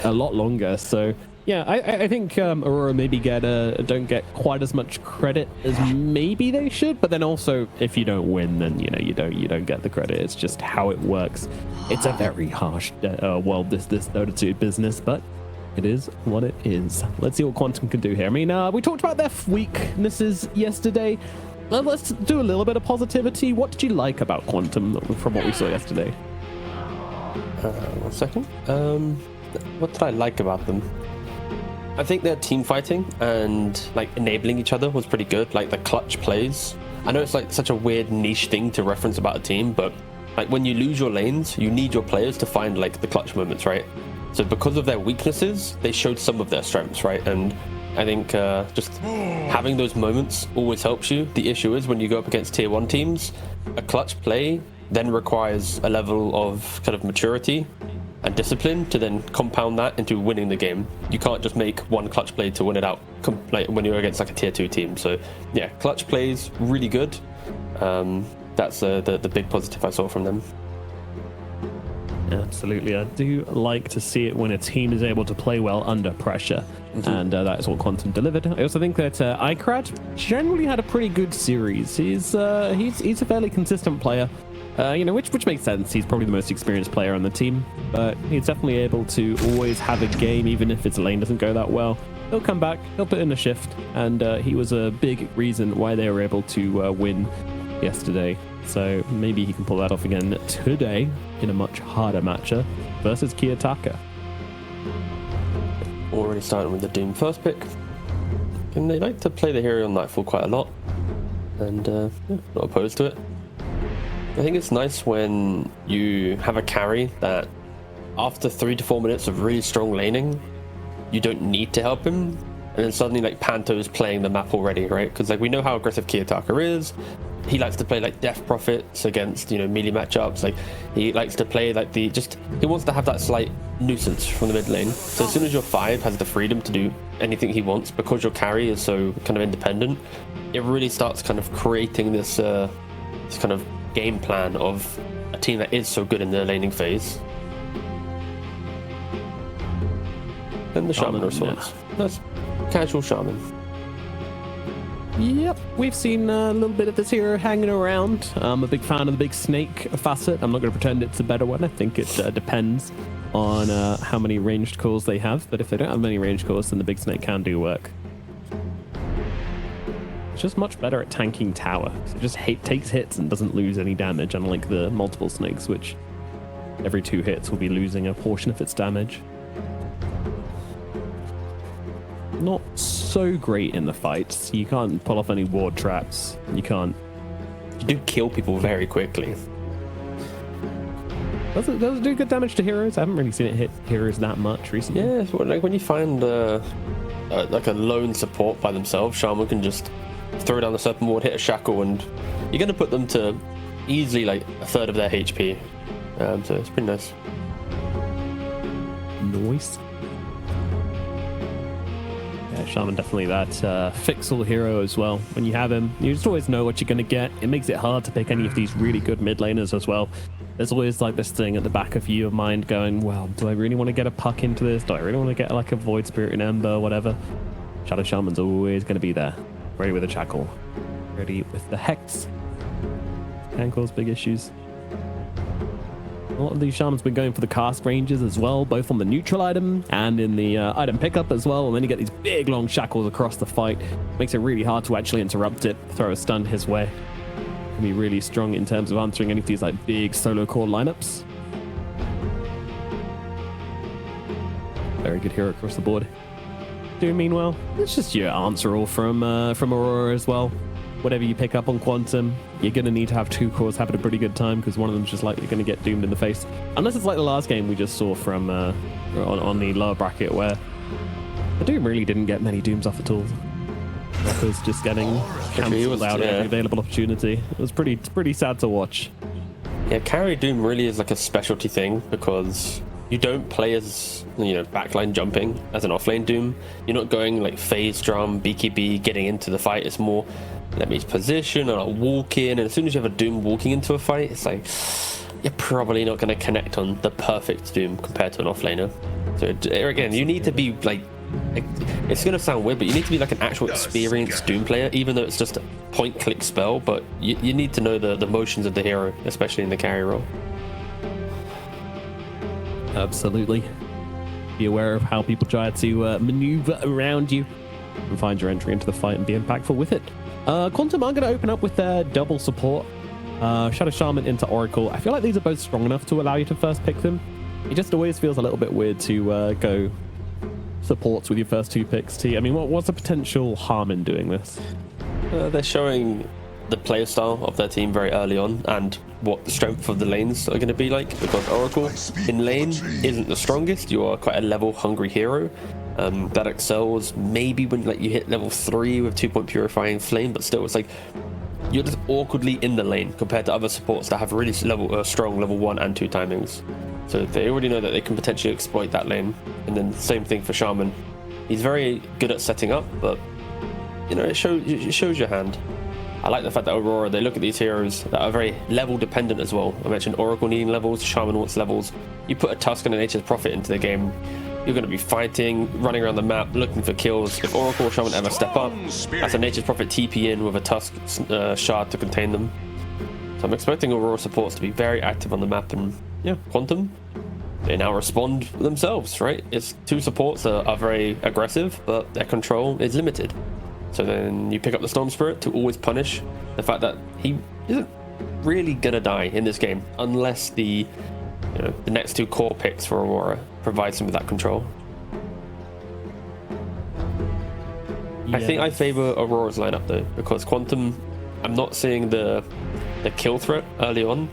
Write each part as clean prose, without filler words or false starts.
a lot longer. So yeah, I think Aurora maybe don't get quite as much credit as maybe they should. But then also, if you don't win, then you don't get the credit. It's just how it works. It's a very harsh world, this Dota 2 business, but it is what it is. Let's see what Quantum can do here. I mean, we talked about their weaknesses yesterday. Let's do a little bit of positivity. What did you like about Quantum from what we saw yesterday? 1 second. What did I like about them? I think their team fighting and like enabling each other was pretty good. Like the clutch plays. I know it's like such a weird niche thing to reference about a team, but like when you lose your lanes, you need your players to find like the clutch moments, right? So because of their weaknesses, they showed some of their strengths, right? And I think just having those moments always helps you. The issue is when you go up against tier 1 teams, a clutch play then requires a level of kind of maturity and discipline to then compound that into winning the game. You can't just make one clutch play to win it out like when you're against like a tier 2 team. So yeah, clutch plays really good. That's the big positive I saw from them. Absolutely. I do like to see it when a team is able to play well under pressure. And that is what Quantum delivered. I also think that iCrad generally had a pretty good series. He's a fairly consistent player, which makes sense. He's probably the most experienced player on the team, but he's definitely able to always have a game, even if his lane doesn't go that well. He'll come back, he'll put in a shift, and he was a big reason why they were able to win yesterday. So maybe he can pull that off again today in a much harder matchup versus Kiyotaka. Already starting with the Doom first pick. And they like to play the hero on Nightfall quite a lot. And not opposed to it. I think it's nice when you have a carry that after 3 to 4 minutes of really strong laning, you don't need to help him. And then suddenly like Panto is playing the map already, right? Because like we know how aggressive Kiyotaka is. He likes to play like Death Prophets against melee matchups. Like he likes to play like he wants to have that slight nuisance from the mid lane. So as soon as your 5 has the freedom to do anything he wants, because your carry is so kind of independent, it really starts kind of creating this kind of game plan of a team that is so good in the laning phase. And the Shaman response. That's casual Shaman. Yep, we've seen a little bit of this hero hanging around. I'm a big fan of the big snake facet. I'm not going to pretend it's a better one. I think it depends on how many ranged calls they have. But if they don't have many ranged calls, then the big snake can do work. It's just much better at tanking tower. It just takes hits and doesn't lose any damage, unlike the multiple snakes, which every 2 hits will be losing a portion of its damage. Not so great in the fights. You can't pull off any ward traps. You do kill people very quickly. Does it do good damage to heroes? I haven't really seen it hit heroes that much recently. Yeah, so like when you find like a lone support by themselves, Shaman can just throw down the serpent ward, hit a shackle, and you're going to put them to easily like a third of their HP. So it's pretty nice. Nice. Shaman definitely that fixable hero as well. When you have him, you just always know what you're going to get. It makes it hard to pick any of these really good mid laners as well. There's always like this thing at the back of your mind going, well, do I really want to get a puck into this? Do I really want to get like a Void Spirit in Ember, whatever? Shadow Shaman's always going to be there. Ready with a Jackal. Ready with the Hex. Can cause big issues. A lot of these Shamans been going for the cast ranges as well, both on the neutral item and in the item pickup as well. And then you get these big long shackles across the fight. Makes it really hard to actually interrupt it, throw a stun his way. Can be really strong in terms of answering any of these like big solo core lineups. Very good hero across the board. Doom, meanwhile, it's just your answer all from Aurora as well. Whatever you pick up on Quantum, you're going to need to have 2 cores having a pretty good time, because one of them's just likely going to get doomed in the face. Unless it's like the last game we just saw from on the lower bracket, where the Doom really didn't get many dooms off at all. It was just getting cancelled out at every available opportunity. It was pretty sad to watch. Yeah, carry Doom really is like a specialty thing, because you don't play as, backline jumping as an offlane Doom. You're not going like phase drum, BKB, getting into the fight. It's more, let me position and I'll walk in. And as soon as you have a Doom walking into a fight, it's like, you're probably not going to connect on the perfect Doom compared to an offlaner. So again, you need to be like, it's gonna sound weird, but you need to be like an actual experienced Doom player, even though it's just a point-click spell. But you need to know the motions of the hero, especially in the carry role. Absolutely. Be aware of how people try to maneuver around you and find your entry into the fight and be impactful with it. Quantum are going to open up with their double support. Shadow Shaman into Oracle. I feel like these are both strong enough to allow you to first pick them. It just always feels a little bit weird to go supports with your first 2 picks. T. I mean, what's the potential harm in doing this? They're showing the player style of their team very early on and what the strength of the lanes are going to be like, because Oracle in lane isn't the strongest. You are quite a level hungry hero that excels maybe when like you hit level 3 with 2-point purifying flame, but still it's like you're just awkwardly in the lane compared to other supports that have really strong level 1 and 2 timings. So they already know that they can potentially exploit that lane. And then same thing for Shaman. He's very good at setting up, but you know, it shows your hand. I like the fact that Aurora, they look at these heroes that are very level dependent as well. I mentioned Oracle needing levels, Shaman wants levels. You put a Tusk and a Nature's Prophet into the game, you're going to be fighting, running around the map, looking for kills. If Oracle or Shaman ever step up, that's a Nature's Prophet TP in with a Tusk shard to contain them. So I'm expecting Aurora supports to be very active on the map, and yeah, Quantum, they now respond themselves, right? It's 2 supports that are very aggressive, but their control is limited. So then you pick up the Storm Spirit to always punish the fact that he isn't really gonna die in this game unless the next 2 core picks for Aurora provides him with that control. Yeah. I think I favor Aurora's lineup though, because Quantum, I'm not seeing the kill threat early on,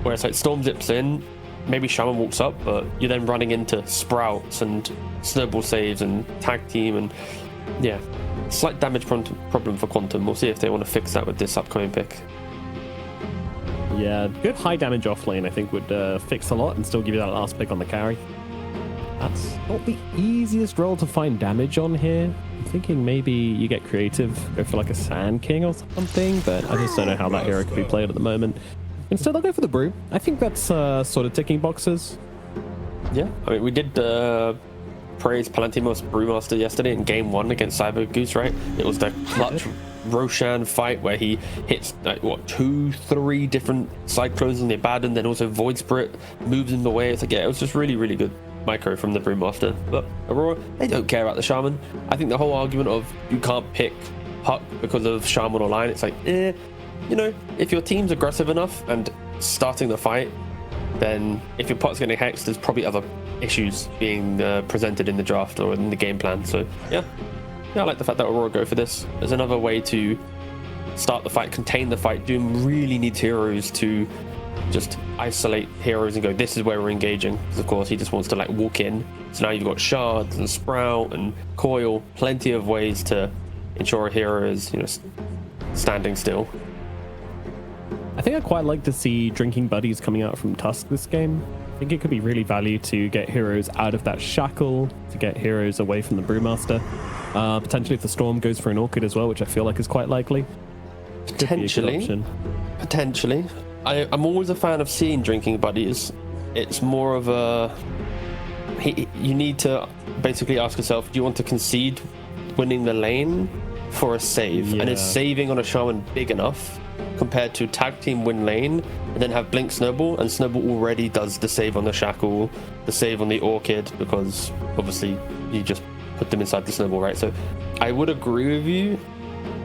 where it's like Storm zips in, maybe Shaman walks up, but you're then running into sprouts and snowball saves and tag team, and yeah, slight damage problem for Quantum. We'll see if they want to fix that with this upcoming pick. Yeah, good high damage offlane I think would fix a lot and still give you that last pick on the carry. That's not the easiest role to find damage on here. I'm thinking maybe you get creative, go for like a Sand King or something, but I just don't know how that hero could be played at the moment. Instead I'll go for the Brew. I think that's sort of ticking boxes. Yeah, I mean, we did praise Palantimos Brewmaster yesterday in game 1 against Cyber Goose, right? It was the clutch Roshan fight where he hits like 2-3 different Cyclones in the Abaddon, then also Void Spirit moves in the way. It's like, yeah, it was just really good micro from the Brewmaster. But Aurora, they don't care about the Shaman. I think the whole argument of you can't pick Puck because of Shaman or Line, it's like, you know, if your team's aggressive enough and starting the fight, then if your Puck's getting hexed, there's probably other issues being presented in the draft or in the game plan. So yeah, I like the fact that Aurora go for this. There's another way to start the fight, contain the fight. Doom really needs heroes to just isolate heroes and go, this is where we're engaging. Because of course he just wants to like walk in. So now you've got shards and sprout and coil, plenty of ways to ensure a hero is, you know, standing still. I think I'd quite like to see Drinking Buddies coming out from Tusk this game. I think it could be really valued to get heroes out of that shackle, to get heroes away from the Brewmaster. Potentially if the Storm goes for an Orchid as well, which I feel like is quite likely. Potentially. I'm always a fan of seeing Drinking Buddies. It's more of a... You need to basically ask yourself, do you want to concede winning the lane for a save? Yeah. And is saving on a Shaman big enough compared to tag team win lane and then have Blink Snowball, and Snowball already does the save on the shackle, the save on the Orchid, because obviously you just put them inside the Snowball, right? So I would agree with you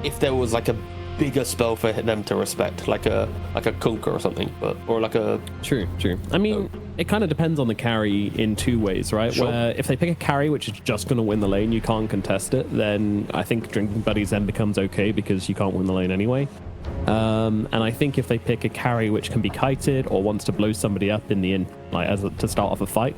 if there was like a bigger spell for them to respect, like a Kunkka or something, but or like a true. I mean, it kind of depends on the carry in 2 ways, right? Sure. Where if they pick a carry which is just going to win the lane, you can't contest it, then I think Drinking Buddies then becomes okay because you can't win the lane anyway. And I think if they pick a carry which can be kited or wants to blow somebody up in the to start off a fight,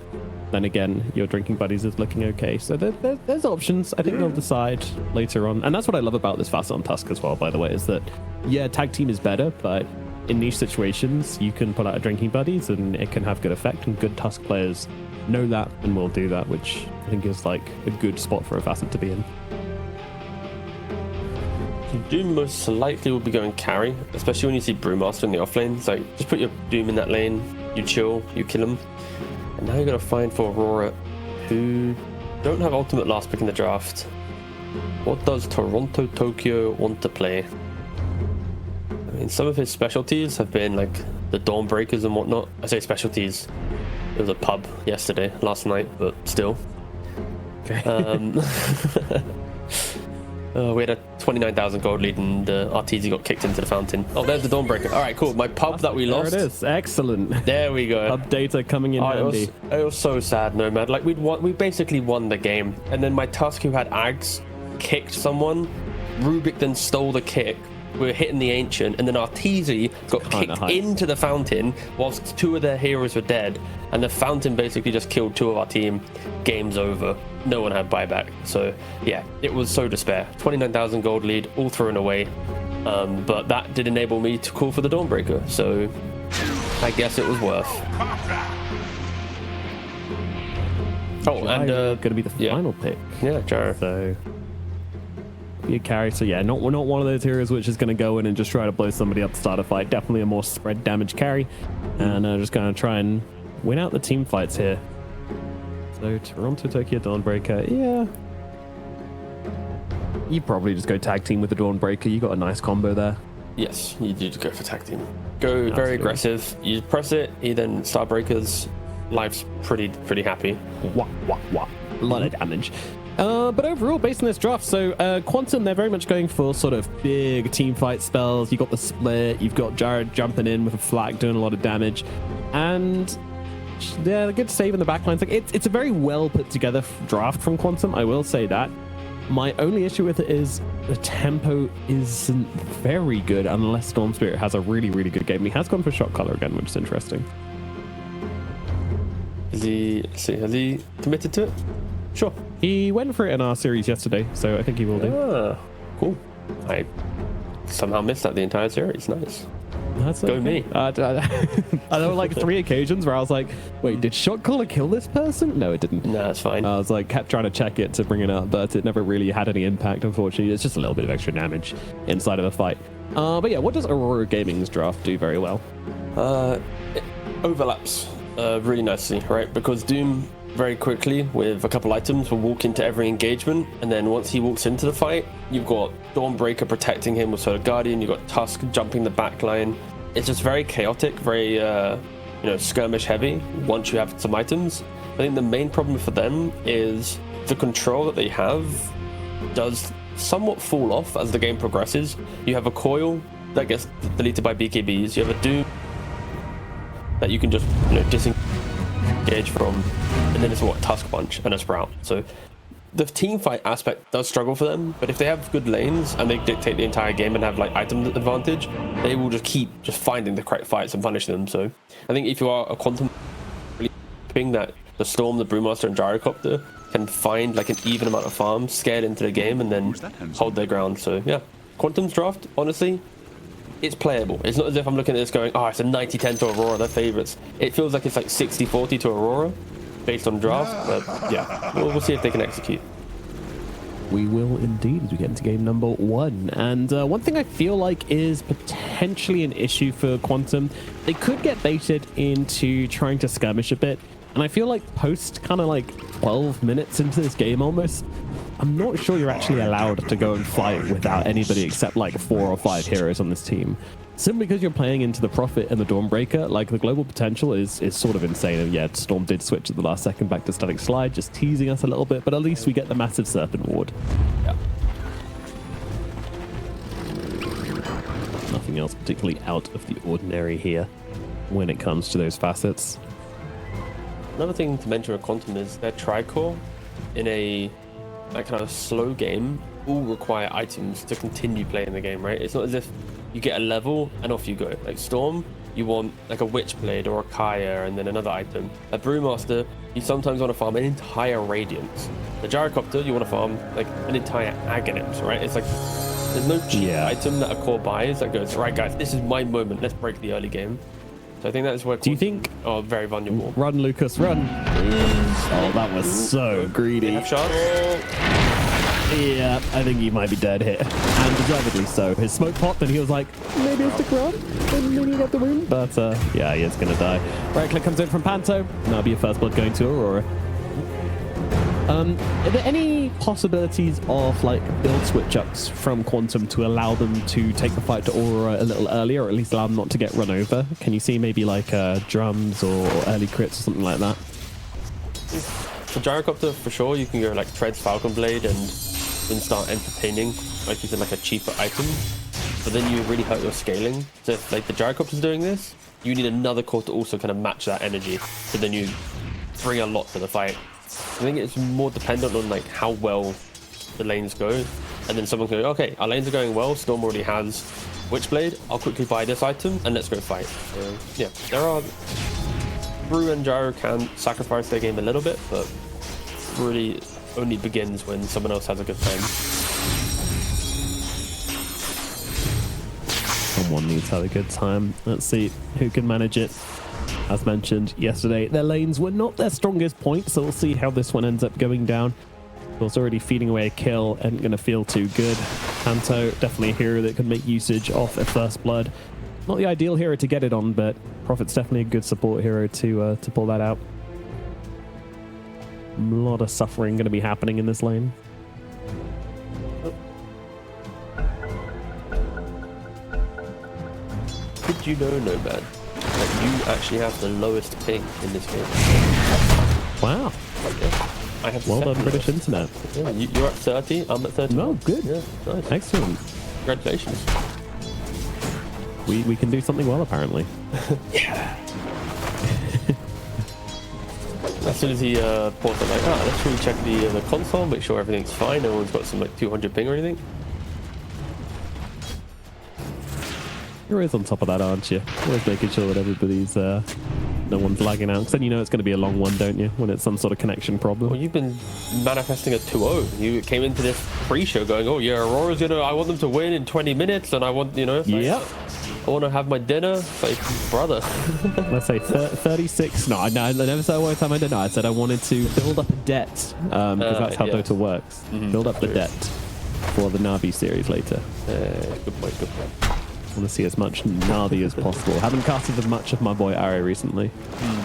then again your Drinking Buddies is looking okay. So there's options. I think they'll decide later on, and that's what I love about this fast on Tusk as well, by the way, is that yeah, tag team is better, but in niche situations you can pull out a Drinking Buddies and it can have good effect, and good Tusk players know that and will do that, which I think is like a good spot for a facet to be in. Doom most likely will be going carry, especially when you see Brewmaster in the offlane. It's like, just put your Doom in that lane, you chill, you kill him, Now you got to find for Aurora, who don't have ultimate last pick in the draft. What does Toronto Tokyo want to play? I mean, some of his specialties have been like the Dawnbreakers and whatnot. I say specialties. It was a pub last night, but still. Okay. We had a 29,000 gold lead and Arteezy got kicked into the fountain. Oh, there's the Dawnbreaker. All right, cool. My pub that we lost. There it is. Excellent. There we go. Pub data coming in handy. It was so sad, Nomad. Like we basically won the game, and then my Tusk, who had Ags, kicked someone. Rubik then stole the kick. We were hitting the Ancient, and then Arteezy got kicked into the fountain whilst 2 of their heroes were dead, and the fountain basically just killed 2 of our team. Game's over. No one had buyback. So yeah, it was so despair. 29,000 gold lead, all thrown away. But that did enable me to call for the Dawnbreaker. So I guess it was worth. Oh, and gonna be the final pick. Yeah, Jaro. So you carry. So yeah, not one of those heroes which is going to go in and just try to blow somebody up to start a fight. Definitely a more spread damage carry, and just going to try and win out the team fights here. So Toronto Tokyo Dawnbreaker, yeah. You probably just go tag team with the Dawnbreaker. You got a nice combo there. Yes, you do go for tag team. Go very aggressive. You press it. You then start breakers. Life's pretty happy. Wah, wah, wah. A lot of damage. But overall, based on this draft, so Quantum, they're very much going for sort of big team fight spells. You've got the split, you've got Jared jumping in with a flag doing a lot of damage, and they're good save in the backlines. Like it's a very well put together draft from Quantum, I will say that. My only issue with it is the tempo isn't very good unless Storm Spirit has a really good game. He has gone for shot color again, which is interesting. Has he committed to it? Sure. He went for it in our series yesterday, so I think he will do. Ah, cool. I somehow missed that the entire series. Nice. That's Go okay. me. I know like 3 occasions where I was like, wait, did shot caller kill this person? No, it didn't. No, it's fine. I was like, kept trying to check it to bring it up, but it never really had any impact, unfortunately. It's just a little bit of extra damage inside of a fight. But yeah, what does Aurora Gaming's draft do very well? It overlaps really nicely, right? Because Doom very quickly with a couple items will walk into every engagement, and then once he walks into the fight, you've got Dawnbreaker protecting him with Solar Guardian, you've got Tusk jumping the back line. It's just very chaotic, very skirmish heavy once you have some items. I think the main problem for them is the control that they have does somewhat fall off as the game progresses. You have a coil that gets deleted by BKBs, you have a Doom that you can just disengage from, and then it's Tusk Punch and a Sprout. So the team fight aspect does struggle for them, but if they have good lanes and they dictate the entire game and have like item advantage, they will just keep finding the correct fights and punish them. So I think if you are a Quantum, hoping that the Storm, the Brewmaster, and Gyrocopter can find like an even amount of farm, scale into the game, and then hold their ground. So yeah, Quantum's draft, honestly, it's playable. It's not as if I'm looking at this going, oh, it's a 90-10 to Aurora, they're favorites. It feels like it's like 60-40 to Aurora based on draft, but yeah, we'll see if they can execute. We will indeed as we get into game number 1. And one thing I feel like is potentially an issue for Quantum, they could get baited into trying to skirmish a bit. And I feel like post kind of like 12 minutes into this game almost, I'm not sure you're actually allowed to go and fight without anybody except like 4 or 5 heroes on this team. Simply because you're playing into the Prophet and the Dawnbreaker, like the global potential is sort of insane. And yeah, Storm did switch at the last second back to Static Slide, just teasing us a little bit, but at least we get the massive Serpent Ward. Yeah. Nothing else particularly out of the ordinary here when it comes to those facets. Another thing to mention with Quantum is their Tricore in a kind of slow game all require items to continue playing the game, right? It's not as if you get a level and off you go. Like Storm, you want like a Witchblade or a Kaya and then another item. A Brewmaster, you sometimes want to farm an entire Radiance. The Gyrocopter, you want to farm like an entire Aghanim's, right? It's like there's no cheap item that a core buys that goes, right guys, this is my moment, let's break the early game. So I think that's where. Do you think? Oh, very vulnerable. Run, Lucas, run! Oh, that was so greedy. Have shots. Yeah, I think he might be dead here. And deservedly so. His smoke popped and he was like, maybe I'll stick around and maybe get the win. But yeah, he is going to die. Right click comes in from Panto. That'll be a first blood going to Aurora. Are there any possibilities of like build switch ups from Quantum to allow them to take the fight to Aurora a little earlier, or at least allow them not to get run over? Can you see maybe like drums or early crits or something like that? For Gyrocopter, for sure, you can go like Treads Falcon Blade and then start entertaining, like you said, like a cheaper item. But then you really hurt your scaling. So if like the Gyrocopter's doing this, you need another core to also kind of match that energy. So then you bring a lot to the fight. I think it's more dependent on like how well the lanes go, and then someone can go, okay, our lanes are going well, Storm already has Witchblade, I'll quickly buy this item and let's go fight. So yeah, there are Brew and Gyro can sacrifice their game a little bit, but really only begins when someone else has a good time. Someone needs to have a good time. Let's see who can manage it. As mentioned yesterday, their lanes were not their strongest point, so we'll see how this one ends up going down. Was already feeding away a kill and going to feel too good. Panto, definitely a hero that can make usage of a first blood. Not the ideal hero to get it on, but Prophet's definitely a good support hero to pull that out. A lot of suffering going to be happening in this lane. Did you know, Nomad, that you actually have the lowest ping in this game? Wow. Okay. I have well done, British Internet. Yeah, you're at 30, I'm at 30. No, good. Yeah, nice. Excellent. Congratulations. We can do something well, apparently. Yeah. As soon as he paused it, like, let's really check the console, make sure everything's fine. No one's got some like 200 ping or anything. You're always on top of that, aren't you? Always making sure that everybody's no one's lagging out. Because then you know it's going to be a long one, don't you? When it's some sort of connection problem. Well, you've been manifesting a 2-0. You came into this pre-show going, oh yeah, Aurora's gonna, I want them to win in 20 minutes, and I want, you know, yep. I want to have my dinner. Like, brother. Let's say 36. No, I never said one time I did. No, I said I wanted to build up a debt because that's how Dota works. Build up the debt for the Navi series later. Good point. Good point. I want to see as much Navi as possible. Haven't casted as much of my boy Ari recently.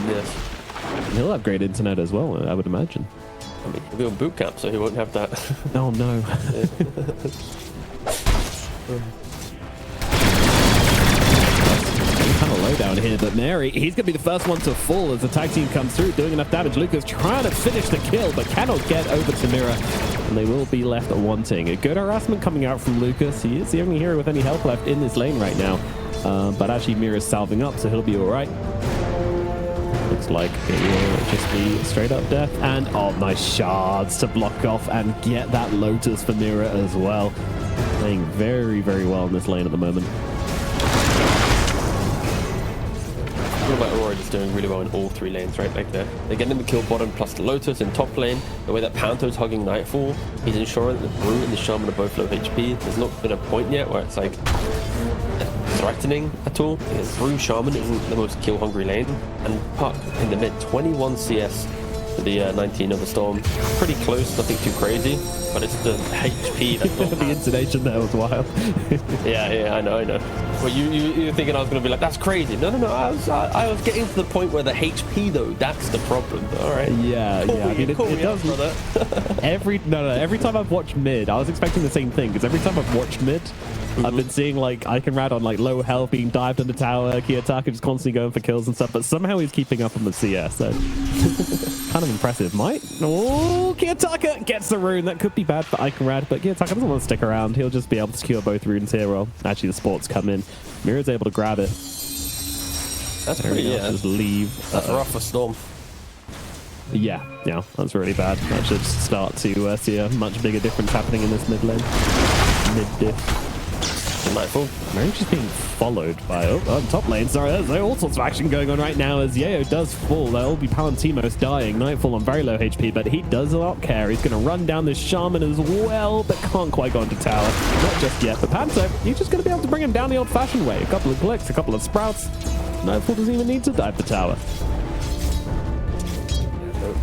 Yes. And he'll have great internet as well, I would imagine. I mean, he'll be on boot camp, so he won't have that. Oh no. Kind of low down here, but Mary, he's going to be the first one to fall as the tag team comes through, doing enough damage. Lucas trying to finish the kill, but cannot get over to Mira, and they will be left wanting. A good harassment coming out from Lucas. He is the only hero with any health left in this lane right now, but actually Mira's salving up, so he'll be all right. Looks like it will just be straight up death. And oh, nice shards to block off and get that Lotus for Mira as well. Playing very, very well in this lane at the moment. Like Aurora is doing really well in all three lanes, right? Like they're getting the kill bottom plus the Lotus in top lane. The way that Panto's hugging Nightfall, he's ensuring that the Brew and the Shaman are both low HP. There's not been a point yet where it's like threatening at all. Because Brew Shaman isn't the most kill hungry lane, and Puck in the mid 21 CS to the 19 of the Storm. Pretty close, nothing too crazy, but it's the HP that the intonation there was wild. yeah, I know. Well, you're thinking I was going to be like, that's crazy. No. I was getting to the point where the HP though, that's the problem. All right. Yeah. I mean, it does, brother. every time I've watched mid, I was expecting the same thing, because every time I've watched mid, I've been seeing like Iconrad on like low health being dived under tower, Kiyotaka just constantly going for kills and stuff, but somehow he's keeping up on the CS. So kind of impressive. Kiyotaka gets the rune. That could be bad for Iconrad, but Kiyotaka doesn't want to stick around. He'll just be able to secure both runes here. Well, actually the sports come in. Mira's able to grab it. That's pretty, just leave. That's rough for Storm. Yeah, that's really bad. That should start to see a much bigger difference happening in this mid lane. Mid-diff. Nightfall. Mary's just being followed by top lane. Sorry, there's all sorts of action going on right now as Yayo does fall. There'll be Palantimos dying. Nightfall on very low HP, but he does not care. He's going to run down this Shaman as well, but can't quite go into tower. Not just yet. But Panto, he's just going to be able to bring him down the old-fashioned way. A couple of clicks, a couple of sprouts. Nightfall doesn't even need to dive the tower.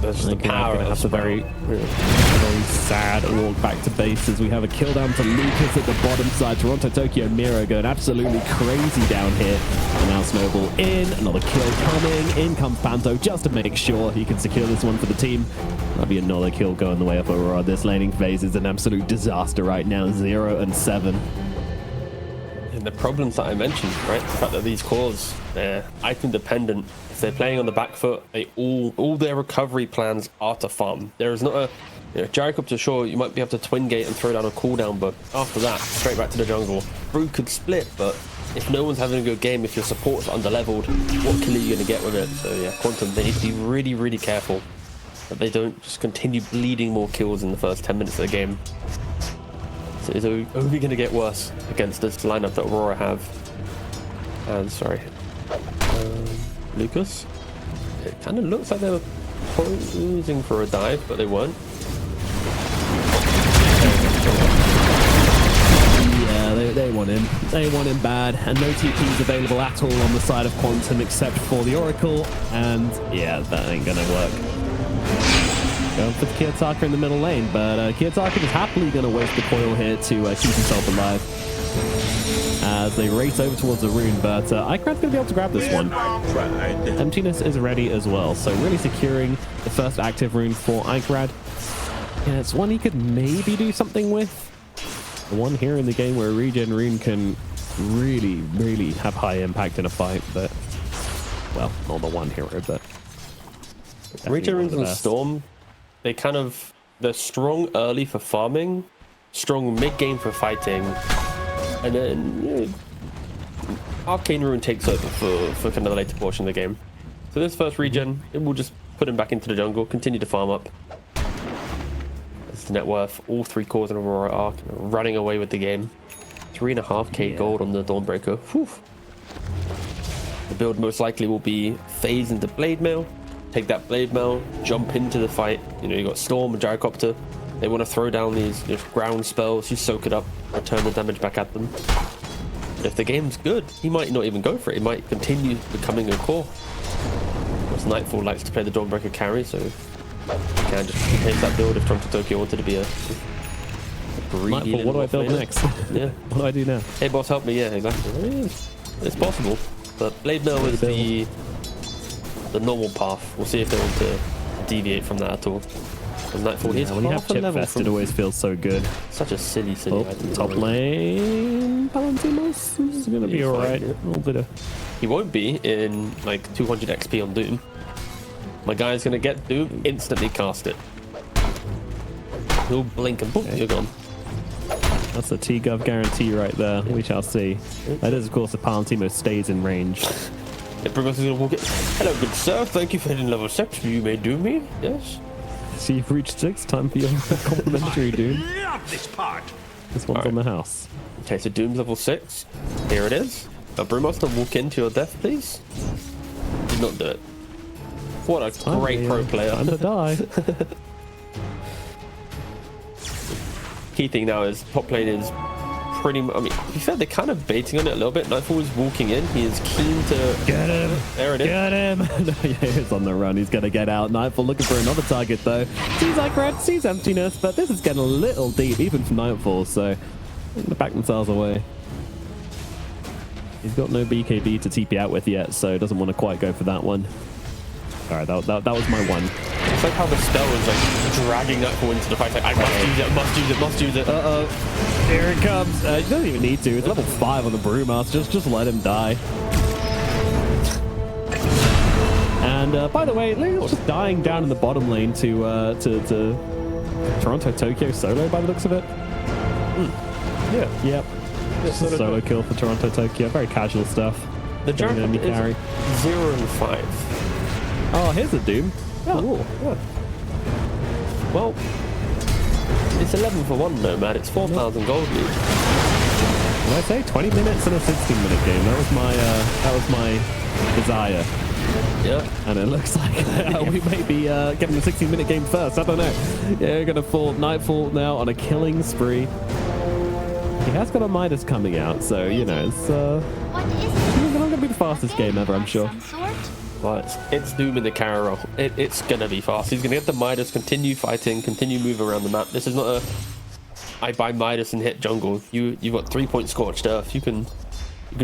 There's just the power of that's the a very sad walk back to base as we have a kill down to Lucas at the bottom side. Toronto Tokyo Miro going absolutely crazy down here. And now Snowball in, another kill coming. In comes Panto just to make sure he can secure this one for the team. That'll be another kill going the way of Aurora. This laning phase is an absolute disaster right now, 0 and 7. And the problems that I mentioned, right? The fact that these cores, they're item dependent. If they're playing on the back foot, they all their recovery plans are to farm. There is not a, Gyrocopter, sure, you might be able to twin gate and throw down a cooldown, but after that, straight back to the jungle. Brood could split, but if no one's having a good game, if your support's underleveled, what kill are you going to get with it? So yeah, Quantum, they need to be really, really careful that they don't just continue bleeding more kills in the first 10 minutes of the game. So it's only going to get worse against this lineup that Aurora have. And sorry, Lucas. It kind of looks like they were posing for a dive, but they weren't. Yeah, they want him. They want him bad, and no TPs available at all on the side of Quantum except for the Oracle. And yeah, that ain't gonna work. Going for the Kiyotaka in the middle lane, but Kiyotaka is happily going to waste the coil here to keep himself alive as they race over towards the rune, but Icrad's going to be able to grab this one. Emptiness is ready as well, so really securing the first active rune for Icrad. Yeah, it's one he could maybe do something with. The one here in the game where regen rune can really, really have high impact in a fight, but well, not the one hero, but regen runes and Storm, they're strong early for farming, strong mid-game for fighting, and then Arcane Rune takes over for kind of the later portion of the game. So this first regen, it will just put him back into the jungle, continue to farm up. That's the net worth. All 3 cores in Aurora are kind of running away with the game. 3.5k gold on the Dawnbreaker. Whew. The build most likely will be phase into Blade Mail. Take that Blade Mail, jump into the fight. You got Storm and Gyrocopter. They want to throw down these ground spells. You soak it up, return the damage back at them. If the game's good, he might not even go for it. He might continue becoming a core. Of course, Nightfall likes to play the Dawnbreaker carry, so you can just take that build if Toronto Tokyo wanted to be a greedy. Nightfall, what do I build next? Yeah. What do I do now? Hey boss, help me. Yeah, exactly. It's possible, but Blade Mail is the normal path. We'll see if they want to deviate from that at all. Nightfall, yeah, when you have chip fest, it always feels so good. Such a silly item. Top lane, Palantimos is gonna be alright. He won't be in like 200 XP on Doom. My guy's gonna get Doom, instantly cast it. He'll blink and boom, you're gone. That's a T-Gov guarantee right there. We shall see. That is, of course, if Palantimos stays in range. Primos is gonna walk it. Hello, good sir. Thank you for hitting level 6. You may do me. Yes. So you've reached 6. Time for your complimentary Doom. This part. This one's on the house. Okay, so Doom's level 6. Here it is. Brewmaster, walk into your death, please. Did not do it. What a great pro player. Time to die. Key thing now is top lane is pretty much, I mean, to be fair, they're kind of baiting on it a little bit. Nightfall is walking in. He is keen to get him. There it is. Get him. No, yeah, he's on the run. He's going to get out. Nightfall looking for another target, though. Sees Icrad, sees Emptiness, but this is getting a little deep, even for Nightfall, so they're going to back themselves away. He's got no BKB to TP out with yet, so doesn't want to quite go for that one. All right, that was my one. It's like how the spell is like dragging Nightfall into the fight. Like, I must use it, must use it. Uh-oh. Here it comes. You don't even need to. It's level 5 on the Brewmaster. Just let him die. And by the way, Leo's just dying down in the bottom lane to Toronto Tokyo solo by the looks of it. Yeah. Yep. Just a solo kill for Toronto Tokyo. Very casual stuff. The jump is carry. 0 and 5. Oh, here's the Doom. Oh, cool. Yeah. Well, it's 11 for 1 though, man. It's 4,000 gold lead. Did I say 20 minutes and a 16-minute game? That was my desire. Yeah. And it looks like we may be getting the 16-minute game first. I don't know. Yeah, we're gonna fall Nightfall now on a killing spree. He has got a Midas coming out, so you know it's not gonna be the fastest game ever, I'm sure. But it's Doom in the carry role. It's gonna be fast. He's gonna get the Midas, continue fighting, continue moving around the map. This is not a I buy Midas and hit jungle. You've got 3-point scorched earth. You can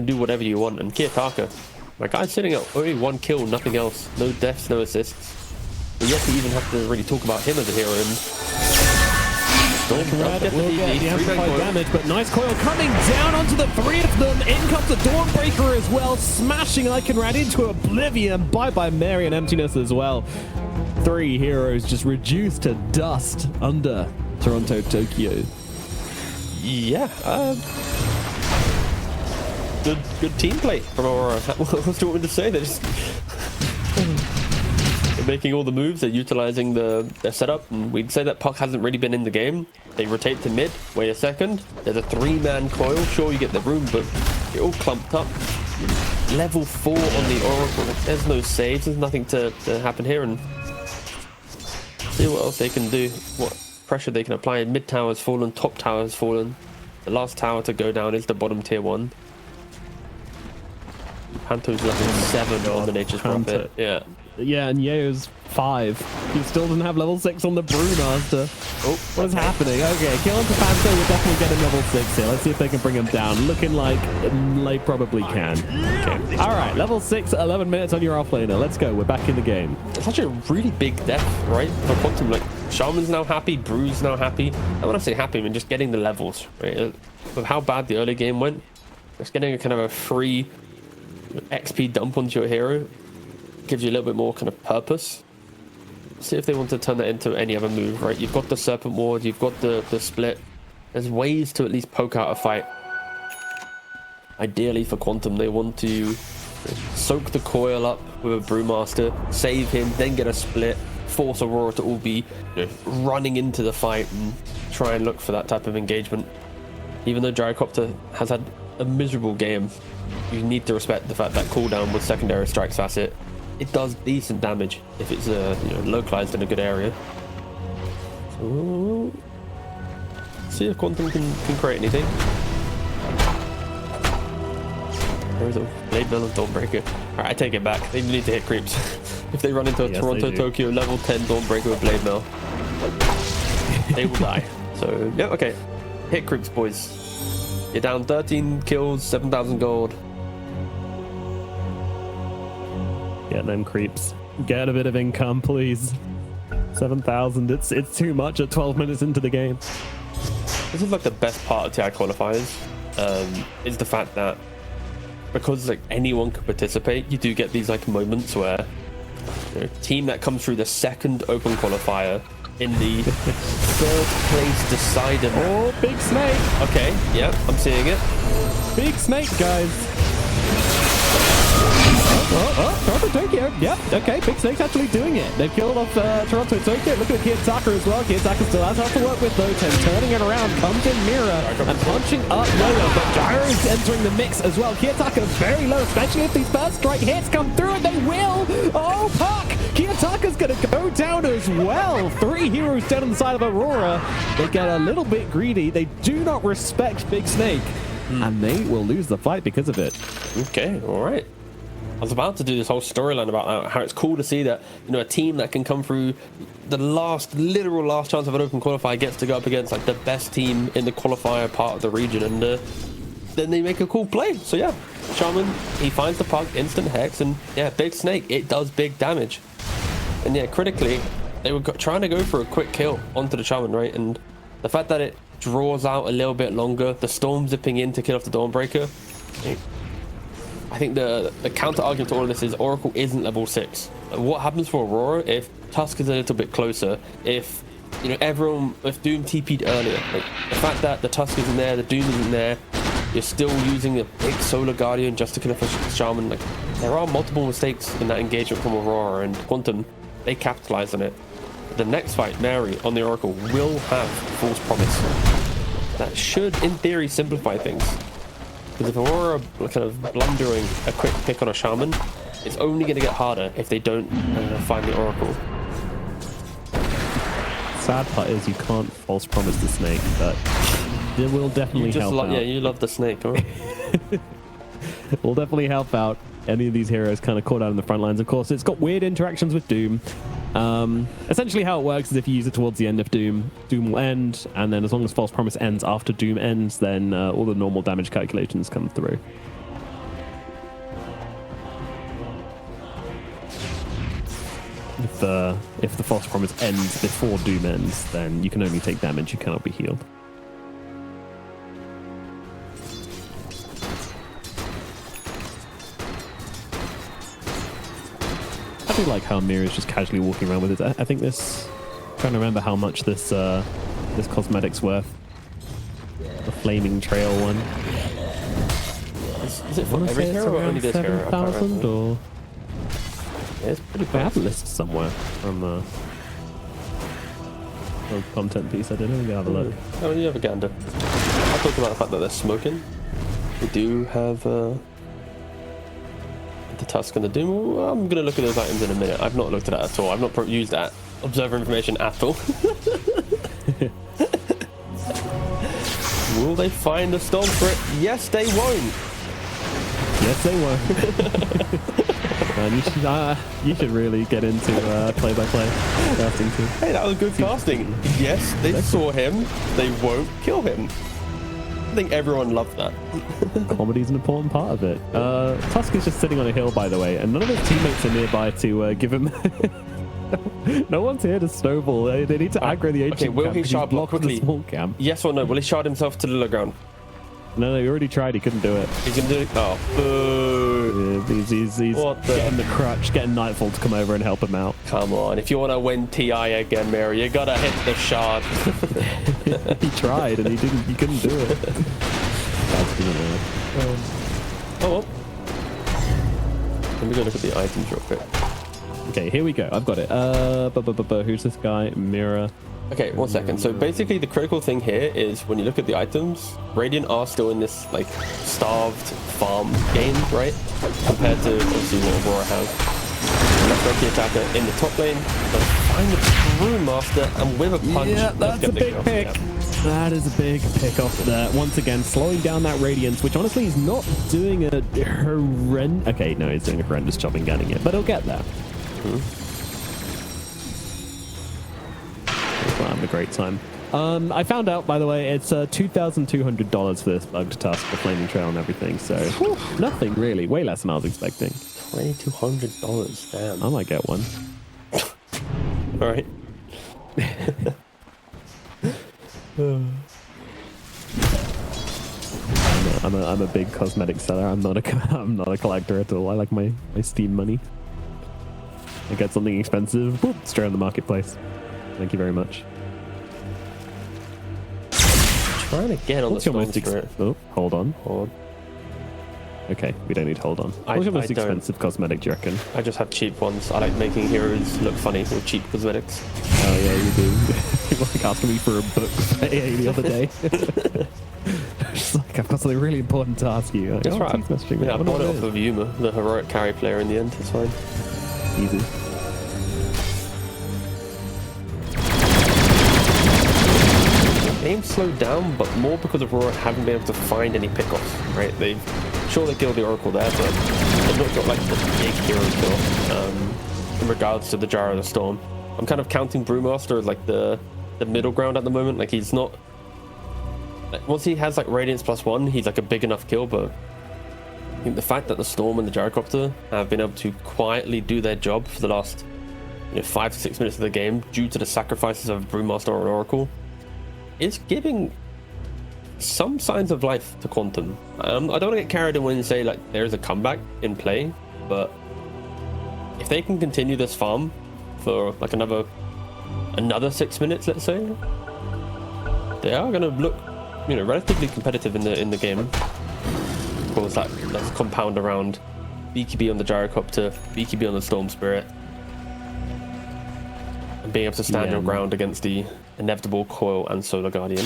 do whatever you want. And Kiyotaka, my guy's sitting at only 1 kill, nothing else. No deaths, no assists. And yet we even have to really talk about him as a hero. Red will get the amplified damage, but nice coil coming down onto the 3 of them. In comes the Dawnbreaker as well, smashing Iconrad into oblivion. Bye-bye Mary and Emptiness as well. 3 heroes just reduced to dust under Toronto Tokyo. Yeah, good team play from Aurora. What else do you want me to say? They're just they're making all the moves. They're utilizing their setup, and we'd say that Puck hasn't really been in the game. They rotate to mid. Wait a second. There's a 3-man coil. Sure, you get the room, but you're all clumped up. Level 4 on the Oracle. There's no saves. There's nothing to happen here, and see what else they can do. What pressure they can apply. Mid tower has fallen. Top tower has fallen. The last tower to go down is the bottom tier 1. Panto's level 7 on the Nature's Prophet. Yeah, and Yeo's 5. He still doesn't have level 6 on the Brewmaster. Oh, what is happening? Okay, kill him to Panto. We'll definitely get him level 6 here. Let's see if they can bring him down. Looking like they probably can. Okay. All right, level 6, 11 minutes on your offlaner. Let's go. We're back in the game. It's actually a really big death, right? For Quantum, like, Shaman's now happy, Brew's now happy. And when I say happy, I mean just getting the levels, right? With how bad the early game went, just getting a kind of a free XP dump onto your hero gives you a little bit more kind of purpose. See if they want to turn that into any other move, right? You've got the Serpent Ward, you've got the split. There's ways to at least poke out a fight. Ideally for Quantum, they want to soak the coil up with a Brewmaster, save him, then get a split, force Aurora to all be running into the fight and try and look for that type of engagement. Even though Gyrocopter has had a miserable game, you need to respect the fact that cooldown with secondary strikes facet, it does decent damage if it's localized in a good area. So, see if Quantum can create anything. There's a Blade Mail and Dawnbreaker. Alright, I take it back. They need to hit creeps. If they run into a Toronto Tokyo level 10 Dawnbreaker with Blade Mail, they will die. So, yeah, okay. Hit creeps, boys. You're down 13 kills, 7,000 gold. Get them creeps. Get a bit of income, please. 7,000. It's too much at 12 minutes into the game. This is like the best part of TI qualifiers. Is the fact that because like anyone can participate, you do get these like moments where team that comes through the second open qualifier in the third place decider. Oh, big snake. Okay, yeah, I'm seeing it. Big snake, guys. Toronto Tokyo. Yep. Okay, Big Snake's actually doing it. They've killed off Toronto Tokyo. Look at Kiyotaka as well. Kiyotaka still has half to work with though. Turning it around, comes in Mirror and punching up lower. But Gyro's entering the mix as well. Kiyotaka very low, especially if these first strike hits come through, and they will. Oh, Puck! Kiyotaka's going to go down as well. 3 heroes down on the side of Aurora. They get a little bit greedy. They do not respect Big Snake, and they will lose the fight because of it. Okay, all right. I was about to do this whole storyline about how it's cool to see that a team that can come through the literal last chance of an open qualifier gets to go up against like the best team in the qualifier part of the region, and then they make a cool play. So yeah, Shaman, he finds the Puck, instant hex, and yeah, Big Snake, it does big damage. And yeah, critically, they were trying to go for a quick kill onto the Shaman, right? And the fact that it draws out a little bit longer, the Storm zipping in to kill off the Dawnbreaker. I think the counter argument to all of this is Oracle isn't level 6. What happens for Aurora if Tusk is a little bit closer? If if Doom TP'd earlier, like the fact that the Tusk isn't there, the Doom isn't there, you're still using a big Solar Guardian just to kill off a Shaman. Like there are multiple mistakes in that engagement from Aurora, and Quantum, they capitalized on it. The next fight, Mary on the Oracle will have False Promise. That should, in theory, simplify things. Because if Aurora are kind of blundering a quick pick on a Shaman, it's only going to get harder if they don't find the Oracle. Sad part is you can't false promise the snake, but it will definitely help out. Yeah, you love the snake, huh? Will definitely help out. any of these heroes kind of caught out in the front lines. Of course, it's got weird interactions with Doom. Essentially how it works is if you use it towards the end of Doom, Doom will end, and then as long as False Promise ends after Doom ends, then all the normal damage calculations come through. If the False Promise ends before Doom ends, then you can only take damage, you cannot be healed. I do like how Mira is just casually walking around with it. I think this... I'm trying to remember how much this this cosmetic's worth. The Flaming Trail one. Is it for every hero or only this hero? 7,000 or... Yeah, it's pretty I have a list somewhere from a content piece. I don't know. I'm gonna have a look. Oh, you have a gander. I'll talk about the fact that they're smoking. We do have the Tusk and the Doom. Well, I'm gonna look at those items in a minute. I've not looked at that at all. I've not used that observer information at all. Will they find a storm for it? Yes, they won't. Yes, they won't. Man, you should really get into play-by-play casting too. Hey, that was good casting. Yes, they saw him. They won't kill him. I think everyone loved that. Comedy's an important part of it. Tusk is just sitting on a hill, by the way, and none of his teammates are nearby to give him... No one's here to snowball. They need to aggro the ancient Okay, will camp he 'cause shard he's block blocked the quickly? small camp. Yes or no? Will he shard himself to the low ground? No, he already tried. He couldn't do it. He's gonna do it. Oh, boo. Yeah, he's getting the crutch, getting Nightfall to come over and help him out. Come on, if you want to win TI again, Mary, you gotta hit the shard. He tried and he couldn't do it. Oh, well. Let me go look at the items real quick. Okay, here we go. I've got it. Who's this guy? Mira. Okay, 1 second. So basically the critical thing here is when you look at the items, Radiant are still in this like starved farm game, right? Compared to obviously what Aurora has. Let's the attacker in the top lane, but find the Brewmaster and with a punch. Yeah, that's a big pick. Yeah. That is a big pick off there. Once again, slowing down that Radiance, which honestly is not doing a horrendous... Okay, no, he's doing a horrendous job in getting it, but he'll get there. Well, having a great time. I found out, by the way, it's $2,200 for this bugged Tusk, the Flaming Trail and everything, so nothing really. Way less than I was expecting. $2,200, damn. I might get one. All right. I'm a big cosmetic seller. I'm not a collector at all. I like my Steam money. I get something expensive, boop, straight on the marketplace. Thank you very much. Trying to get on the Storm Spirit. Oh, hold on. Okay, we don't need to hold on. What's your most expensive cosmetic, do you reckon? I just have cheap ones. I like making heroes look funny with cheap cosmetics. Oh yeah, you do. You were like asking me for a book for AA the other day. Just like, I've got something really important to ask you. Like, that's right. Yeah, I bought it off of Yuma, the heroic carry player in the end. It's fine. Easy. Game slowed down, but more because Aurora haven't been able to find any pickoffs, right? They killed the Oracle there, but they've not got like the big hero kill in regards to the Jar of the Storm. I'm kind of counting Brewmaster as like the middle ground at the moment. Like he's not... Like, once he has like Radiance +1, he's like a big enough kill, but I think the fact that the Storm and the Gyrocopter have been able to quietly do their job for the last 5 to 6 minutes of the game due to the sacrifices of Brewmaster or Oracle is giving some signs of life to Quantum. I don't want to get carried away and say like there's a comeback in play, but if they can continue this farm for like another 6 minutes, let's say, they are going to look relatively competitive in the game. Of course, let's compound around BKB on the Gyrocopter, BKB on the Storm Spirit, and being able to stand your ground against the inevitable Coil and Solar Guardian.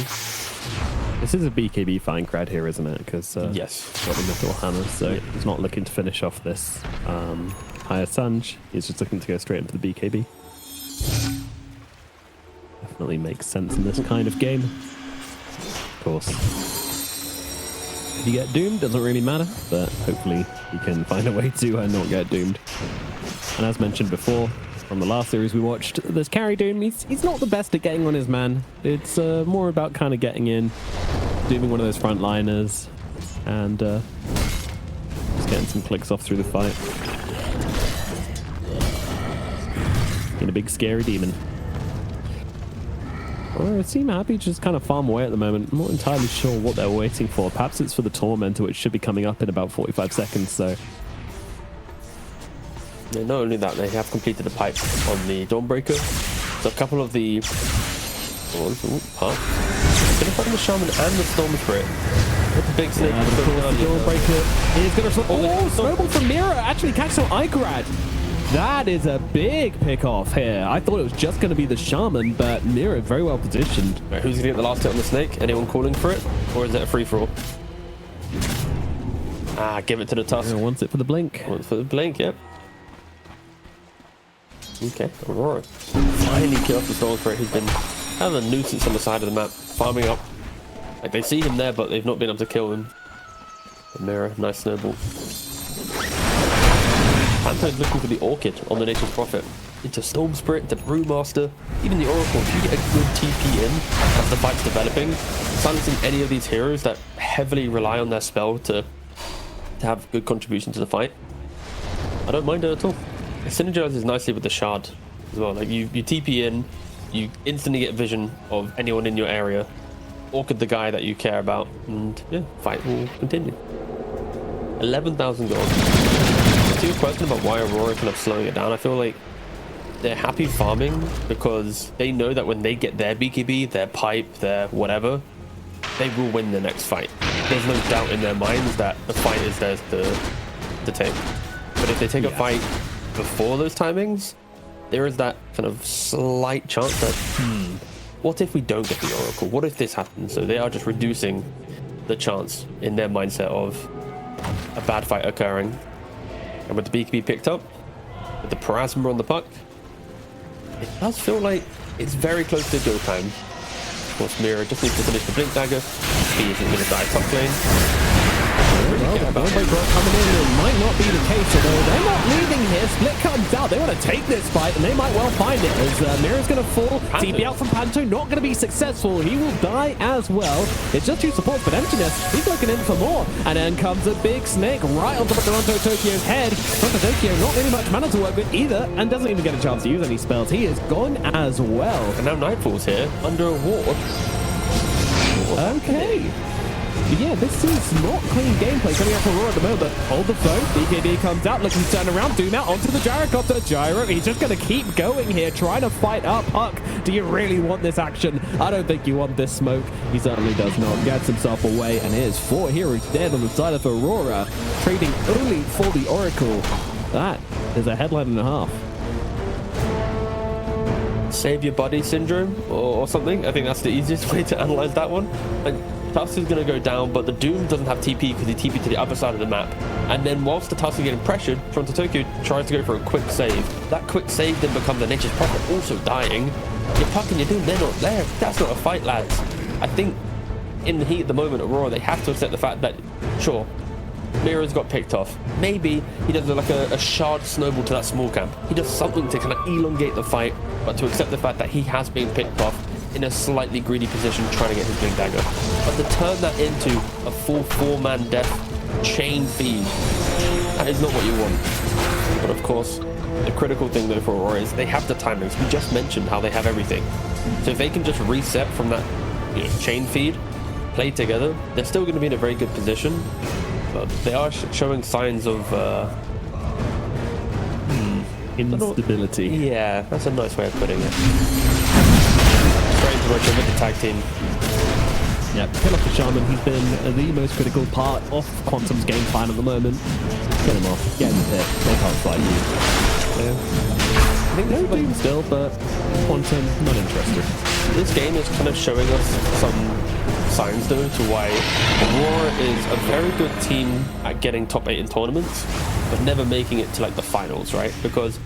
This is a BKB fine crowd here, isn't it? Because yes, got the Mythril Hammer, so he's not looking to finish off this higher Sanj. He's just looking to go straight into the BKB. Definitely makes sense in this kind of game. Of course. If you get doomed, doesn't really matter, but hopefully he can find a way to not get doomed. And as mentioned before, from the last series we watched, this carry Doom, he's not the best at getting on his man. It's more about kind of getting in, dooming one of those frontliners, and just getting some clicks off through the fight. Being a big scary demon. Well, it seems happy to just kind of farm away at the moment. I'm not entirely sure what they're waiting for. Perhaps it's for the Tormentor, which should be coming up in about 45 seconds, so... Yeah, not only that, they have completed a pipe on the Dawnbreaker. So a couple of the... Gonna find the Shaman and the Storm Spirit. With the big snake. Yeah, of course, the Dawnbreaker is gonna... Snowball from Mira actually catches some Icarad. That is a big pick off here. I thought it was just going to be the Shaman, but Mira very well positioned. Right, who's going to get the last hit on the snake? Anyone calling for it? Or is it a free-for-all? Ah, give it to the Tusk. Yeah, wants it for the blink. Wants for the blink, yep. Okay, Aurora. Finally kill off the Storm Spirit, who's been kind of a nuisance on the side of the map, farming up. Like, they see him there, but they've not been able to kill him. Mira, nice snowball. Panto's looking for the Orchid on the Nature's Prophet. Into Storm Spirit, into Brewmaster, even the Oracle. If you get a good TP in as the fight's developing, silencing any of these heroes that heavily rely on their spell to have good contribution to the fight, I don't mind it at all. It synergizes nicely with the Shard as well. Like you TP in, you instantly get vision of anyone in your area, Orchid the guy that you care about, and yeah, fight will continue. 11,000 gold. To your question about why Aurora is kind of slowing it down, I feel like they're happy farming because they know that when they get their BKB, their pipe, their whatever, they will win the next fight. There's no doubt in their minds that the fight is theirs to take. But if they take a fight before those timings, there is that kind of slight chance that, what if we don't get the Oracle? What if this happens? So they are just reducing the chance in their mindset of a bad fight occurring. And with the BKB picked up, with the Parasma on the puck, it does feel like it's very close to go time. Of course, Mira just needs to finish the Blink Dagger. He isn't going to die top lane. Coming in, it might not be the case, although they're not leaving here. Split comes out. They want to take this fight, and they might well find it as Mira's going to fall. TP out from Panto, not going to be successful. He will die as well. It's just two supports, but Emptiness, he's looking in for more. And then comes a big snake right on top of Toronto Tokyo's head. Toronto Tokyo not really much mana to work with either, and doesn't even get a chance to use any spells. He is gone as well. And now Nightfall's here, under a ward. Okay. But yeah, this is not clean gameplay coming out from Aurora at the moment, but hold the phone. BKB comes out, looking to turn around. Doom out onto the Gyrocopter. Gyro, he's just going to keep going here, trying to fight up Puck. Do you really want this action? I don't think you want this smoke. He certainly does not. Gets himself away, and here's 4 heroes dead on the side of Aurora, trading only for the Oracle. That is a headline and a half. Save your body syndrome or something. I think that's the easiest way to analyze that one. Like, Tusk is going to go down, but the Doom doesn't have TP because he TP'd to the other side of the map. And then whilst the Tusk is getting pressured, Toronto Tokyo tries to go for a quick save. That quick save then becomes the Nature's Prophet also dying. Your Puck and your Doom, they're not there. That's not a fight, lads. I think in the heat at the moment, Aurora, they have to accept the fact that, sure, Mira's got picked off. Maybe he does like a shard snowball to that small camp. He does something to kind of elongate the fight, but to accept the fact that he has been picked off in a slightly greedy position trying to get his Blink Dagger. But to turn that into a full 4-man death chain feed, that is not what you want. But of course, the critical thing though for Aurora is they have the timings. We just mentioned how they have everything. So if they can just reset from that chain feed, play together, they're still going to be in a very good position. But they are showing signs of instability. Yeah, that's a nice way of putting it. Straight into Roger with the tag team. Yeah, kill off the Shaman. He's been the most critical part of Quantum's game plan at the moment. Get him off. Get in the pit. They can't fight you. Yeah. I think No Doom still, but Quantum, not interested. This game is kind of showing us some signs though to why Aurora is a very good team at getting top 8 in tournaments, but never making it to like the finals, right? Because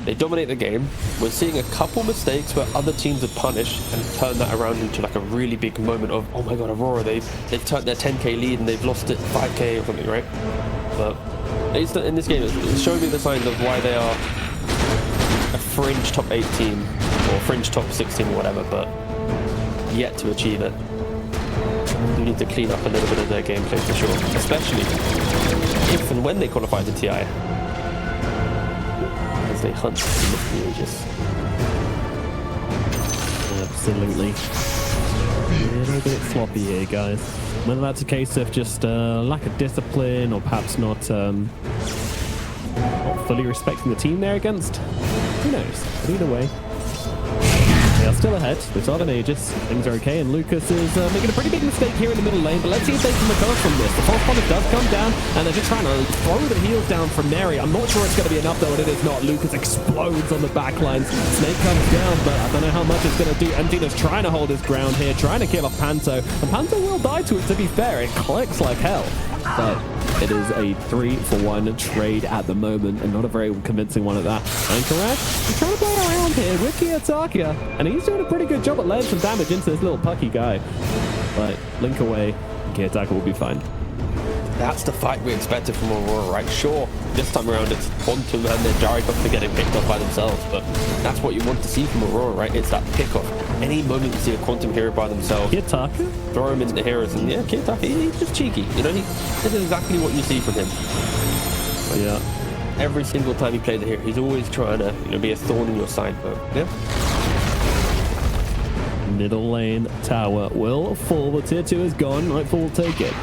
they dominate the game. We're seeing a couple mistakes where other teams have punished and turned that around into like a really big moment of, oh my god, Aurora, they've turned their 10k lead and they've lost it 5k or something, right? but at least in this game, it's showing me the signs of why they are a fringe top 8 team or fringe top 16 or whatever, but yet to achieve it. You need to clean up a little bit of their gameplay for sure, especially if and when they qualify to TI, as they hunt in the ages. Absolutely. A little bit sloppy here, guys. Whether that's a case of just lack of discipline or perhaps not fully respecting the team they're against, who knows? But either way, they are still ahead. This are the Aegis. Things are okay, and Lucas is making a pretty big mistake here in the middle lane, but let's see if they can recover from this. The false promise does come down, and they're just trying to throw the heels down from Mary. I'm not sure it's going to be enough, though, and it is not. Lucas explodes on the back lines. Snake comes down, but I don't know how much it's going to do. Emptiness trying to hold his ground here, trying to kill off Panto, and Panto will die to it, to be fair. It clicks like hell, but it is a 3-for-1 trade at the moment, and not a very convincing one at that. And Karaj, he's trying to play around here with Kiyotaka, and he's doing a pretty good job at laying some damage into this little pucky guy. But Link away, Kiyotaka will be fine. That's the fight we expected from Aurora, right? Sure, this time around it's Quantum and then Jarikov getting picked off by themselves, but that's what you want to see from Aurora, right? It's that pick-off. Any moment you see a Quantum hero by themselves, Kiyotaka? Throw him into the heroes, and yeah, Kiyotaka, he's just cheeky. You know, this is exactly what you see from him. Yeah. Every single time he plays the hero, he's always trying to, be a thorn in your side, but yeah. Middle lane tower will fall, but tier 2 is gone. Nightfall will take it.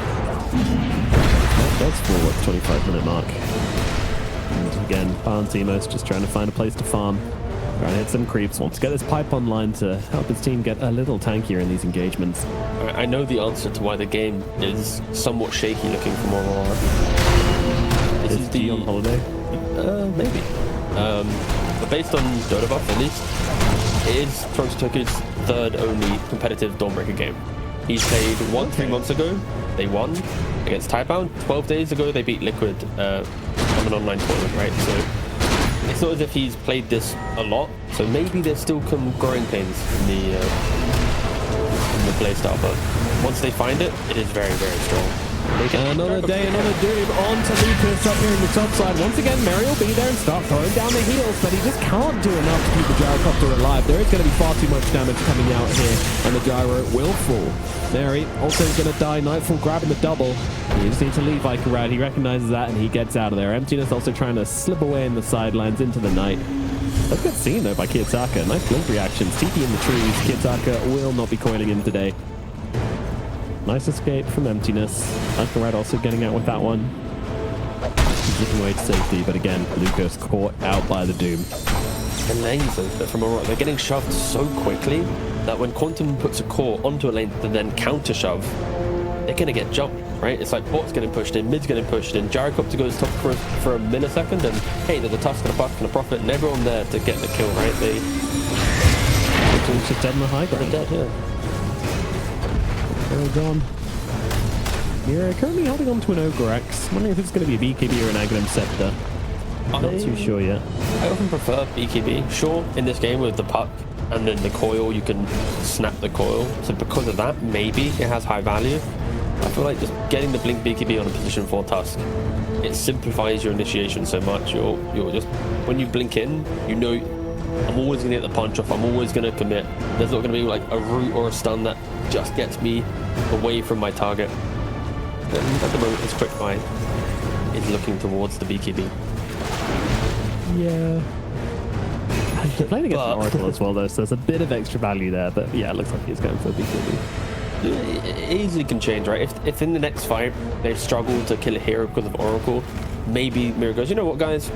That's full at the 25-minute mark. And again, Valentimo's just trying to find a place to farm. Trying to hit some creeps. Wants to get this pipe online to help his team get a little tankier in these engagements. I know the answer to why the game is somewhat shaky looking from Aurora. This is the on holiday? Maybe. But based on Dota buff, at least, it is Toronto Tokyo's third only competitive Dawnbreaker game. He played 3 months ago. They won against Typebound. 12 days ago, they beat Liquid on an online tournament, right? So it's not as if he's played this a lot. So maybe there's still some growing pains in the playstyle, but once they find it, it is very, very strong. Another day, another doom on to Lucas up here in the top side. Once again, Mary will be there and start throwing down the heels, but he just can't do enough to keep the gyrocopter alive. There is going to be far too much damage coming out here, and the gyro will fall. Mary also is going to die. Nightfall grabbing the double. He just needs to leave Icarad. He recognizes that, and he gets out of there. Emptiness also trying to slip away in the sidelines into the night. That's a good scene, though, by Kiyotaka. Nice blink reactions. TP in the trees. Kiyotaka will not be coiling in today. Nice escape from Emptiness. Icarad also getting out with that one. He's looking away to safety, but again, Lucas caught out by the Doom. The lanes from Aurora, they're getting shoved so quickly that when Quantum puts a core onto a lane to then counter shove, they're going to get jumped, right? It's like bot's getting pushed in, mid's getting pushed in, Gyrocopter goes top for a millisecond, and hey, there's a Tusk and a Buff and a Prophet, and everyone there to get the kill, right? They're just dead in the high ground. They're dead, yeah. They're gone. Mira currently holding on to an Ogre X. Wondering if it's going to be a BKB or an Aghanim Scepter. Not too sure yet. I often prefer BKB. Sure, in this game with the puck and then the coil, you can snap the coil. So because of that, maybe it has high value. I feel like just getting the Blink BKB on a position 4 Tusk, it simplifies your initiation so much. You're just, when you blink in, you know, I'm always going to get the punch off. I'm always going to commit. There's not going to be like a root or a stun that just gets me away from my target. And at the moment, his quick fight is looking towards the BKB. Yeah. They're playing against Oracle as well, though, so there's a bit of extra value there. But yeah, it looks like he's going for a BKB. It easily can change, right? If in the next fight they've struggled to kill a hero because of Oracle, maybe Mira goes, you know what, guys?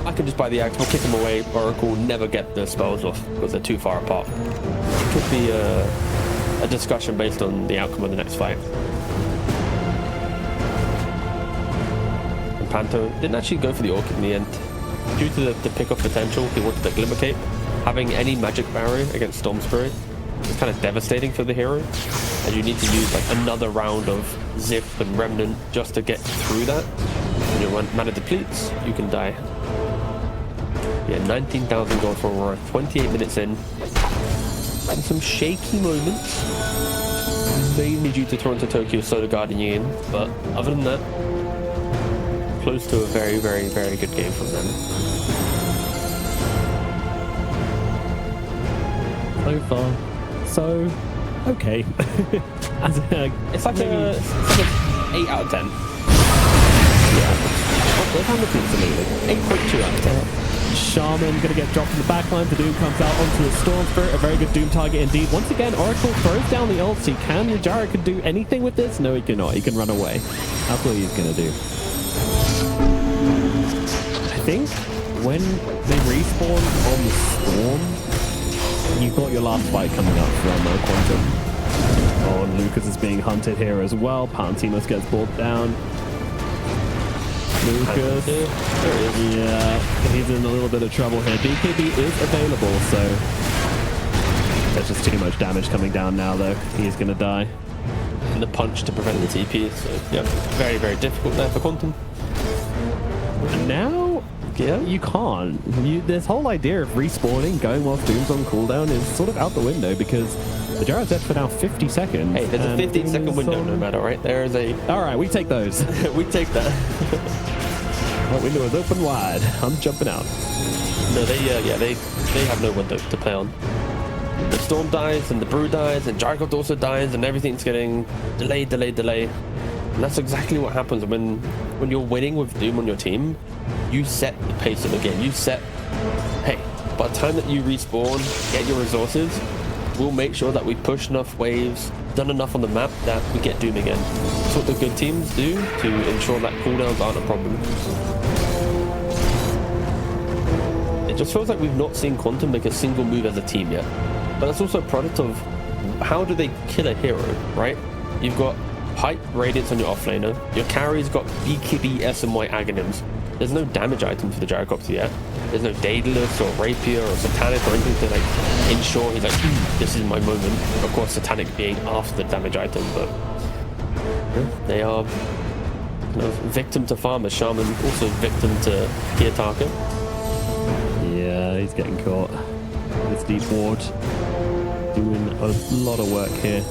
I can just buy the axe, we'll kick him away. Oracle will never get the spells off because they're too far apart. It could be a discussion based on the outcome of the next fight. And Panto didn't actually go for the Orchid in the end. Due to the pick-off potential, he wanted the Glimmer Cape. Having any magic barrier against Storm Spirit is kind of devastating for the hero. And you need to use like another round of Zip and Remnant just to get through that. When your mana depletes, you can die. Yeah, 19,000 gold for Aurora, 28 minutes in. And some shaky moments. Mainly due to Toronto Tokyo Soda Guarding you in. But other than that, close to a very, very, very good game from them. So far, so okay. It's like a 8 out of 10. Yeah, they've handled it absolutely. 8.2 out of 10. Shaman gonna get dropped in the backline. The Doom comes out onto the Storm Spirit. A very good Doom target indeed. Once again, Oracle throws down the ulti. Can Najara can do anything with this? No, he cannot. He can run away. That's what he's gonna do. I think when they respawn on the Storm, you've got your last fight coming up from Quantum. Oh, and Lucas is being hunted here as well. Pantinos gets brought down. Lucas. Yeah, he's in a little bit of trouble here. BKB is available, so there's just too much damage coming down now, though. He's going to die. And the punch to prevent the TP, so yeah, very, very difficult there for Quantum. And now, yeah, you can't. This whole idea of respawning, going whilst Doom's on cooldown is sort of out the window because the Jara's dead for now 50 seconds. Hey, there's a 15-second window no matter, right? There is a... All right, we take those. We take that. That window is open wide. I'm jumping out. No, they have no window to play on. The Storm dies, and the Brew dies, and Jargot also dies, and everything's getting delayed. And that's exactly what happens when you're winning with Doom on your team. You set the pace of the game. You set, hey, by the time that you respawn, get your resources, we'll make sure that we push enough waves, done enough on the map that we get Doom again. That's what the good teams do to ensure that cooldowns aren't a problem. It just feels like we've not seen Quantum make a single move as a team yet. But that's also a product of how do they kill a hero, right? You've got Pipe Radiance on your offlaner. Your carry's got BKB, SMY Aghanims. There's no damage item for the Gyrocopter yet. There's no Daedalus or Rapier or Satanic or anything to like ensure he's like, this is my moment. Of course, Satanic being after the damage item, but they are victim to farmers. Shaman also victim to Kiyotaka. Yeah, he's getting caught. This deep ward doing a lot of work here.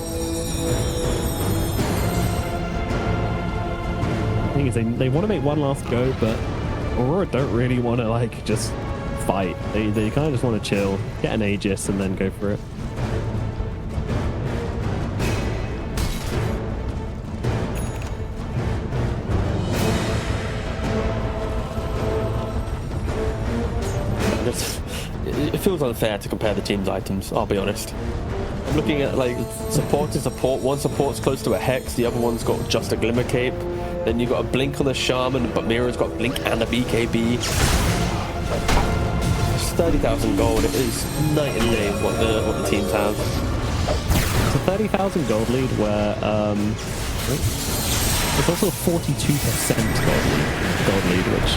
The thing is, they want to make one last go, but Aurora don't really want to like just fight. They kind of just want to chill, get an Aegis, and then go for it. It feels unfair to compare the team's items, I'll be honest. I'm looking at like support to support. One support's close to a Hex, the other one's got just a Glimmer Cape. Then you got a Blink on the Shaman, but Mira's got Blink and a BKB. It's 30,000 gold. It is night and day what the teams have. It's a 30,000 gold lead where it's also a 42% gold lead, which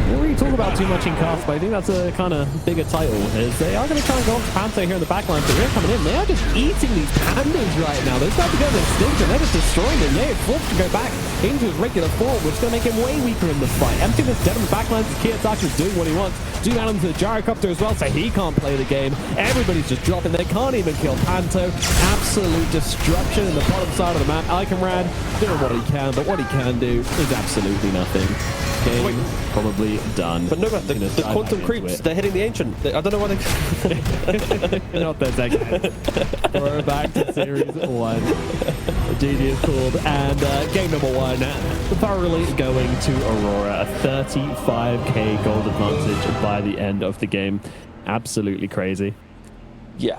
we don't really talk about too much in cast, but I think that's a kind of bigger title. Is they are going to try and go on to Panther here in the backline, but they're coming in. They are just eating these pandas right now. They're about to go to Instinct, and they're just destroying them. Yeah, it's forced to go back into his regular form, which is going to make him way weaker in the fight. Emptiness dead on the backline. Kiyotaka is doing what he wants. Do add him to the Gyrocopter as well, so he can't play the game. Everybody's just dropping. They can't even kill Panto. Absolute destruction in the bottom side of the map. Iconrad doing what he can, but what he can do is absolutely nothing. Game probably done. But no, the Quantum creeps, they're hitting the Ancient. I don't know why they... Not that second. We're back to Series 1. GG is called. And game number 1, thoroughly going to Aurora. A 35k gold advantage by the end of the game. Absolutely crazy. Yeah.